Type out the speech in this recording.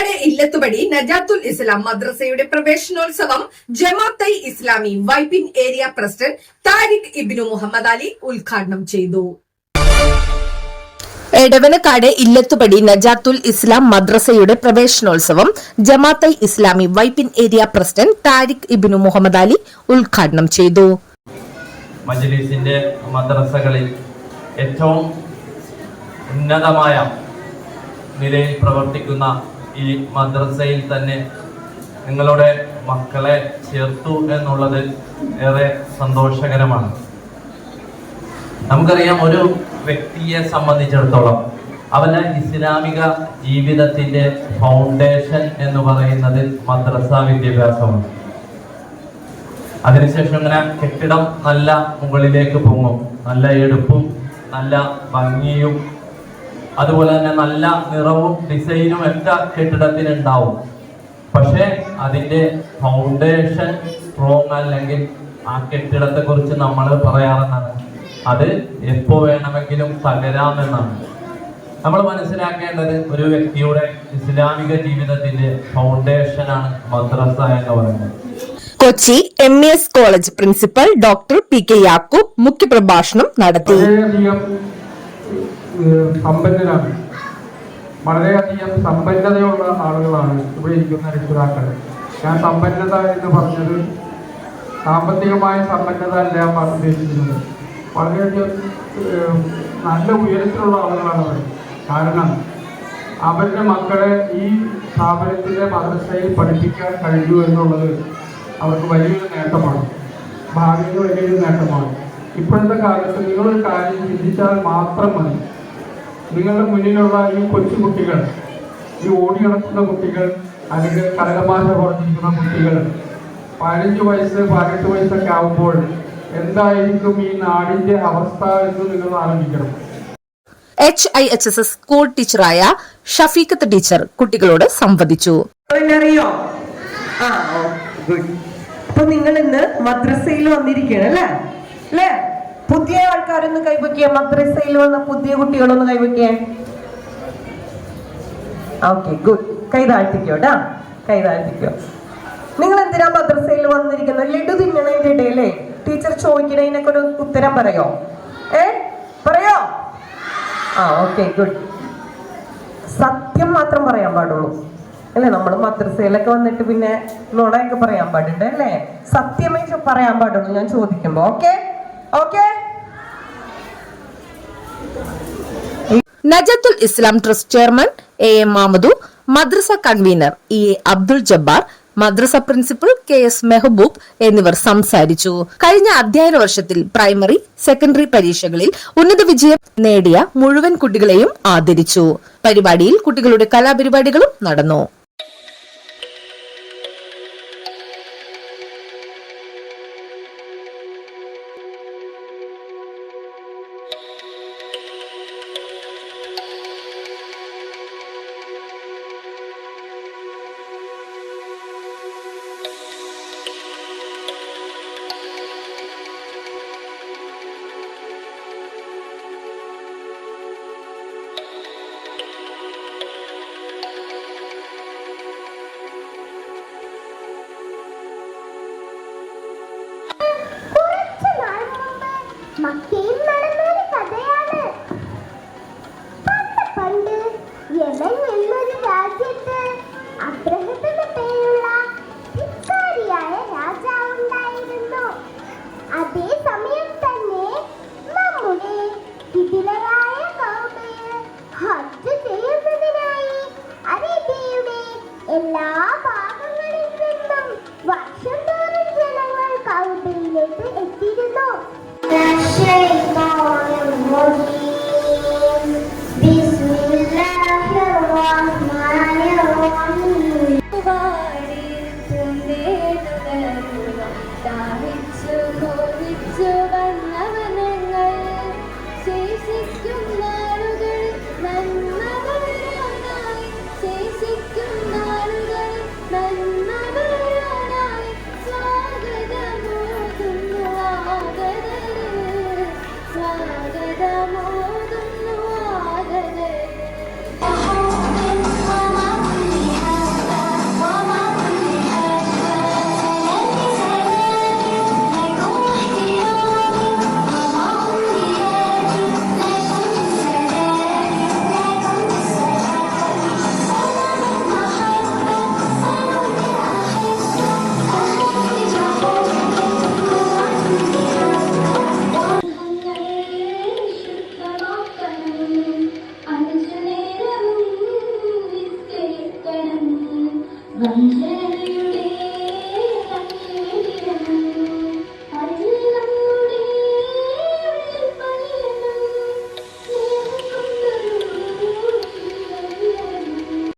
എടവനക്കാട് ഇല്ലത്തുപടി നജാത്തുൽ ഇസ്ലാം മദ്രസയുടെ പ്രവേശനോത്സവം Jamaat-e Islami Vypin area president Tariq Ibnu Muhammad Ali ഉദ്ഘാടനം ചെയ്തു. എടവനക്കാട് ഇല്ലത്തുപടി നജാത്തുൽ ഇസ്ലാം മദ്രസയുടെ പ്രവേശനോത്സവം ജമാഅത്തെ ഇസ്ലാമി വൈപ്പിൻ ഏരിയ പ്രസിഡന്റ് താരിഖ് ഇബ്നു മുഹമ്മദ് അലി ഉദ്ഘാടനം ചെയ്തു. മജ്‌ലിസിന്റെ മദ്രസകളിൽ ഏറ്റവും ഉന്നതമായ നിലയിൽ പ്രവർത്തിക്കുന്ന ഈ മദ്രസയിൽ തന്നെ നിങ്ങളുടെ മക്കളെ ചേർത്തു എന്നുള്ളത് ഏറെ സന്തോഷകരമാണ്. നമുക്കറിയാം, ഒരു വ്യക്തിയെ സംബന്ധിച്ചിടത്തോളം അവന്റെ ഇസ്ലാമിക ജീവിതത്തിന്റെ ഫൗണ്ടേഷൻ എന്ന് പറയുന്നത് മദ്രസ വിദ്യാഭ്യാസമാണ്. അതിനുശേഷം ഇങ്ങനെ കെട്ടിടം നല്ല മുകളിലേക്ക് പൊങ്ങും, നല്ല എടുപ്പും നല്ല ഭംഗിയും അതുപോലെ തന്നെ നല്ല നിറവും ഡിസൈനും ഒക്കെ കെട്ടിടത്തിനുണ്ടാവും. പക്ഷെ അതിന്റെ ഫൗണ്ടേഷൻ സ്ട്രോങ് അല്ലെങ്കിൽ ആ കെട്ടിടത്തെ കുറിച്ച് നമ്മൾ പറയാറുള്ളത് അത് എപ്പോ വേണമെങ്കിലും തകരാമെന്നാണ്. നമ്മൾ മനസ്സിലാക്കേണ്ടത് ഒരു വ്യക്തിയുടെ ഇസ്ലാമിക ജീവിതത്തിന്റെ ഫൗണ്ടേഷനാണ് മദ്രസ എന്ന് പറയുന്നത്. Kochi MES college principal doctor PK Yakub മുഖ്യപ്രഭാഷണം നടത്തി. വളരെയധികം സമ്പന്നതയുള്ള ആളുകളാണ് ഇവിടെ ഇരിക്കുന്ന രക്ഷിതാക്കൾ. ഞാൻ സമ്പന്നത എന്ന് പറഞ്ഞത് സാമ്പത്തികമായ സമ്പന്നത അല്ല ഉദ്ദേശിക്കുന്നത്. വളരെയധികം നല്ല ഉയരത്തിലുള്ള ആളുകളാണ് അവർ. കാരണം അവരുടെ മക്കളെ ഈ സ്ഥാപനത്തിൻ്റെ മദ്രസയിൽ പഠിപ്പിക്കാൻ കഴിയൂ എന്നുള്ളത് അവർക്ക് വലിയൊരു നേട്ടമാണ്, ഭാവിയിൽ വലിയൊരു നേട്ടമാണ്. ഇപ്പോഴത്തെ കാലത്ത് നിങ്ങളൊരു കാര്യം ചിന്തിച്ചാൽ മാത്രം മതി. നിങ്ങളുടെ മുന്നിലുള്ള ഈ കൊച്ചുകുട്ടികൾ, ഈ ഓടി നടക്കുന്ന കുട്ടികൾ, അല്ലെങ്കിൽ കടകമാശ പറഞ്ഞിരിക്കുന്ന കുട്ടികൾ 15 വയസ്സ് 18 വയസ്സൊക്കെ ആകുമ്പോൾ എന്തായിരിക്കും ഈ നാടിന്റെ അവസ്ഥ എന്ന് നിങ്ങൾ ആലോചിക്കണം. HIHS സ്കൂൾ ടീച്ചറായ ഷഫീഖത്ത് ടീച്ചർ കുട്ടികളോട് സംവദിച്ചു. അപ്പൊ നിങ്ങൾ ഇന്ന് മദ്രസയിൽ വന്നിരിക്കുകയാണ് അല്ലേ? പുതിയ ആൾക്കാരൊന്ന് കൈവയ്ക്കുക. മദ്രസയിൽ വന്ന പുതിയ കുട്ടികളൊന്ന് കൈവയ്ക്കേ. Okay, good. കൈ താഴ്ത്തിക്കോട്ടാ, കൈ താഴ്ത്തിക്കോ. നിങ്ങൾ എന്തിനാ മദ്രസയിൽ വന്നിരിക്കുന്നത്? ലഡു തിന്നണതിന്റെ ഇടയിലേ ടീച്ചർ ചോദിക്കണതിനൊക്കെ ഒരു ഉത്തരം പറയോ? പറയോ? Okay, good. സത്യം മാത്രം പറയാൻ പാടുള്ളൂ അല്ലേ? നമ്മൾ മദ്രസയിലൊക്കെ വന്നിട്ട് പിന്നെ നുണയൊക്കെ പറയാൻ പാടുണ്ട് അല്ലേ? സത്യമേ പറയാൻ പാടുള്ളൂ ഞാൻ ചോദിക്കുമ്പോ. Okay okay. Najathul Islam trust chairman AM Mamadu, മദ്രസ കൺവീനർ EA അബ്ദുൾ ജബ്ബാർ, മദ്രസ പ്രിൻസിപ്പൽ KS മെഹബൂബ് എന്നിവർ സംസാരിച്ചു. കഴിഞ്ഞ അധ്യയന വർഷത്തിൽ പ്രൈമറി, സെക്കൻഡറി പരീക്ഷകളിൽ ഉന്നത വിജയം നേടിയ മുഴുവൻ കുട്ടികളെയും ആദരിച്ചു. പരിപാടിയിൽ കുട്ടികളുടെ കലാപരിപാടികളും നടന്നു. മക്കയിൽ നടന്നൊരു കഥയാണ്. പണ്ട് യമൻ എന്നൊരു രാജ്യത്ത്